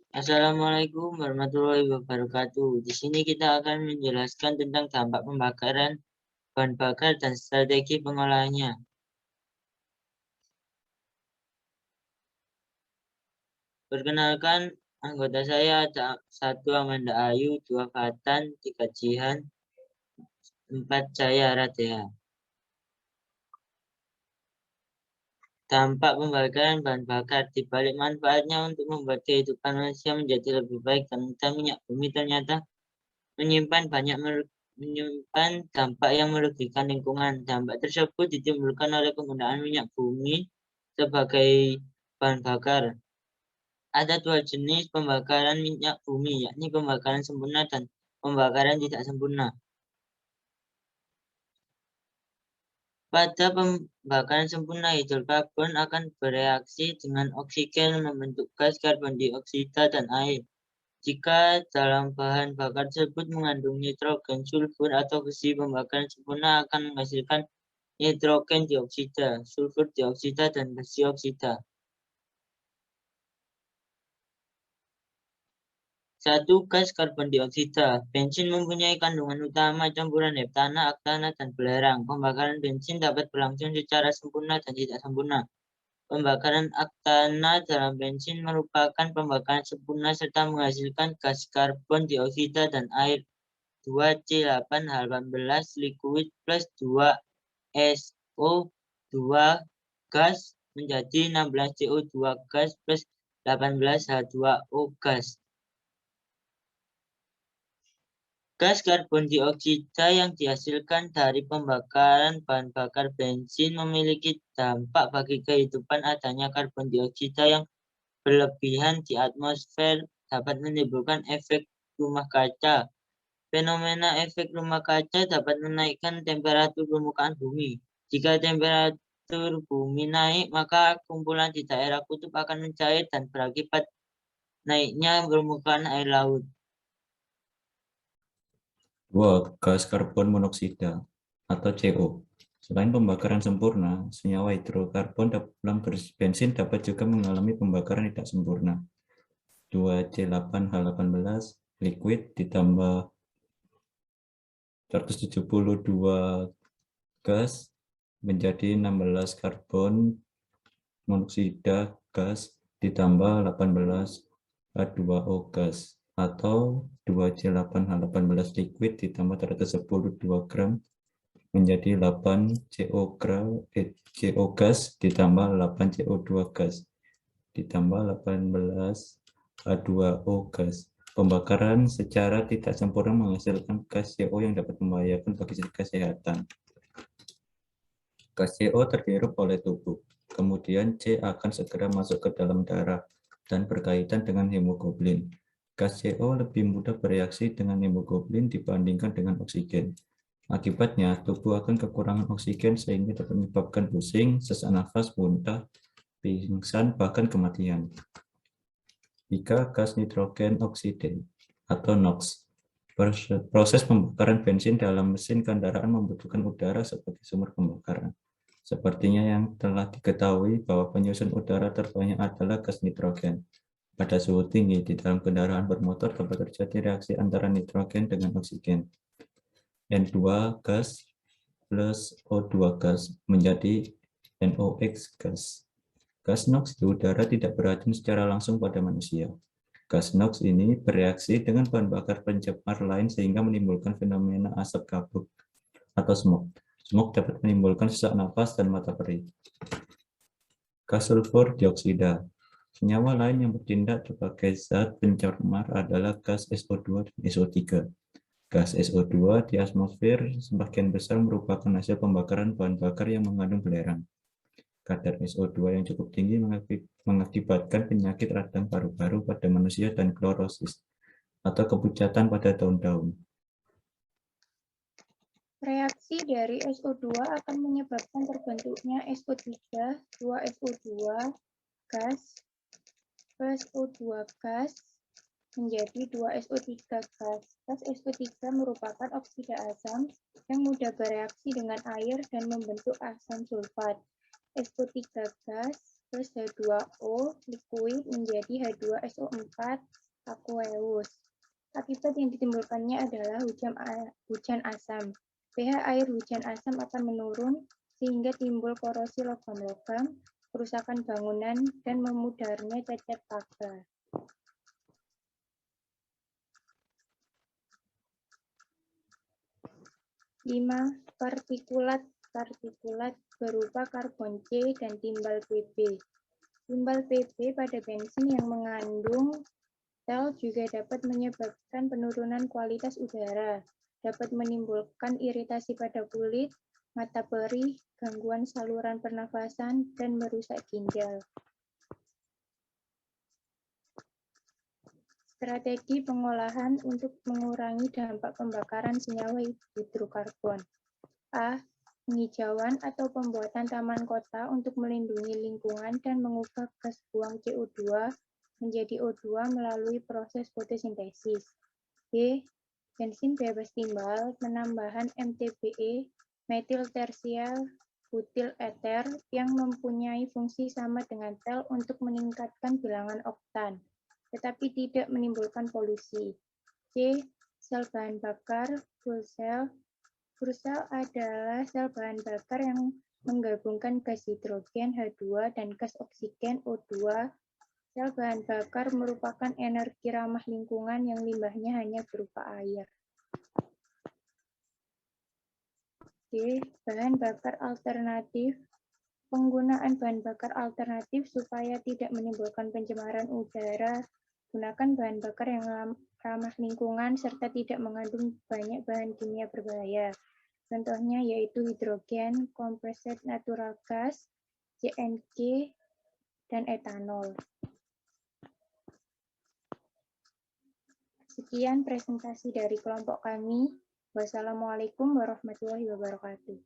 Assalamualaikum warahmatullahi wabarakatuh. Di sini kita akan menjelaskan tentang dampak pembakaran bahan bakar dan strategi pengolahannya. Perkenalkan, anggota saya ada 1 Amanda Ayu, 2 Fatan, 3 Jihan, 4 Jaya Radeha. Dampak pembakaran bahan bakar di balik manfaatnya untuk membuat kehidupan manusia menjadi lebih baik dan mudah, minyak bumi ternyata menyimpan dampak yang merugikan lingkungan. Dampak tersebut ditimbulkan oleh penggunaan minyak bumi sebagai bahan bakar. Ada 2 jenis pembakaran minyak bumi, yakni pembakaran sempurna dan pembakaran tidak sempurna. Pada pembakaran sempurna, hidrokarbon akan bereaksi dengan oksigen membentuk gas karbon dioksida dan air. Jika dalam bahan bakar tersebut mengandung nitrogen, sulfur, atau besi, pembakaran sempurna akan menghasilkan nitrogen dioksida, sulfur dioksida, dan besi oksida. 1. Gas karbon dioksida. Bensin mempunyai kandungan utama campuran heptana, oktana, dan belerang. Pembakaran bensin dapat berlangsung secara sempurna dan tidak sempurna. Pembakaran oktana dalam bensin merupakan pembakaran sempurna serta menghasilkan gas karbon dioksida dan air 2C8H18 liquid plus 2SO2 gas menjadi 16CO2 gas plus 18H2O gas. Gas karbon dioksida yang dihasilkan dari pembakaran bahan bakar bensin memiliki dampak bagi kehidupan. Adanya karbon dioksida yang berlebihan di atmosfer dapat menimbulkan efek rumah kaca. Fenomena efek rumah kaca dapat menaikkan temperatur permukaan bumi. Jika temperatur bumi naik, maka kumpulan di daerah kutub akan mencair dan berakibat naiknya permukaan air laut. 2. Gas karbon monoksida atau CO. Selain pembakaran sempurna, senyawa hidrokarbon dalam bensin dapat juga mengalami pembakaran tidak sempurna. 2C8H18 liquid ditambah 172 gas menjadi 16 karbon monoksida gas ditambah 18 H2O gas atau 2C8H18 liquid ditambah 112 gram menjadi 8 CO gas ditambah 8 CO2 gas ditambah 18 H2O gas. Pembakaran secara tidak sempurna menghasilkan gas CO yang dapat membahayakan bagi kesehatan. Gas CO terhirup oleh tubuh, kemudian C akan segera masuk ke dalam darah dan berkaitan dengan hemoglobin. Gas CO lebih mudah bereaksi dengan hemoglobin dibandingkan dengan oksigen. Akibatnya, tubuh akan kekurangan oksigen sehingga dapat menyebabkan pusing, sesak nafas, muntah, pingsan, bahkan kematian. 3. Gas nitrogen oksida atau NOx. Proses pembakaran bensin dalam mesin kendaraan membutuhkan udara sebagai sumber pembakaran. Sepertinya yang telah diketahui bahwa penyusun udara terbanyak adalah gas nitrogen. Pada suhu tinggi di dalam kendaraan bermotor dapat terjadi reaksi antara nitrogen dengan oksigen. N2 gas plus O2 gas menjadi NOx gas. Gas NOx di udara tidak beracun secara langsung pada manusia. Gas NOx ini bereaksi dengan bahan bakar pencemar lain sehingga menimbulkan fenomena asap kabut atau smog. Smog dapat menimbulkan sesak nafas dan mata perih. Gas sulfur dioksida. Senyawa lain yang bertindak sebagai zat pencemar adalah gas SO2 dan SO3. Gas SO2 di atmosfer sebagian besar merupakan hasil pembakaran bahan bakar yang mengandung belerang. Kadar SO2 yang cukup tinggi mengakibatkan penyakit radang paru-paru pada manusia dan klorosis atau kepucatan pada daun-daun. Reaksi dari SO2 akan menyebabkan terbentuknya SO3, 2SO2 gas plus O2 gas menjadi 2SO3 gas. Gas SO3 merupakan oksida asam yang mudah bereaksi dengan air dan membentuk asam sulfat. SO3 gas plus H2O liquid menjadi H2SO4 aqueous. Akibat yang ditimbulkannya adalah hujan asam. pH air hujan asam akan menurun sehingga timbul korosi logam-logam, kerusakan bangunan, dan memudarnya cacat pagar. 5. Partikulat berupa karbon C dan timbal Pb. Timbal Pb pada bensin yang mengandung tel juga dapat menyebabkan penurunan kualitas udara, dapat menimbulkan iritasi pada kulit, mata perih, gangguan saluran pernafasan, dan merusak ginjal. Strategi pengolahan untuk mengurangi dampak pembakaran senyawa hidrokarbon. A. Penghijauan atau pembuatan taman kota untuk melindungi lingkungan dan mengubah gas buang CO2 menjadi O2 melalui proses fotosintesis. B. Bensin bebas timbal, penambahan MTBE, metil tersial butil eter yang mempunyai fungsi sama dengan tel untuk meningkatkan bilangan oktan, tetapi tidak menimbulkan polusi. C. Sel bahan bakar, fuel cell. Fuel cell adalah sel bahan bakar yang menggabungkan gas hidrogen H2 dan gas oksigen O2. Sel bahan bakar merupakan energi ramah lingkungan yang limbahnya hanya berupa air. D. Bahan bakar alternatif. Penggunaan bahan bakar alternatif supaya tidak menimbulkan pencemaran udara. Gunakan bahan bakar yang ramah lingkungan serta tidak mengandung banyak bahan kimia berbahaya. Contohnya yaitu hidrogen, compressed natural gas, CNG, dan etanol. Sekian presentasi dari kelompok kami. Wassalamualaikum warahmatullahi wabarakatuh.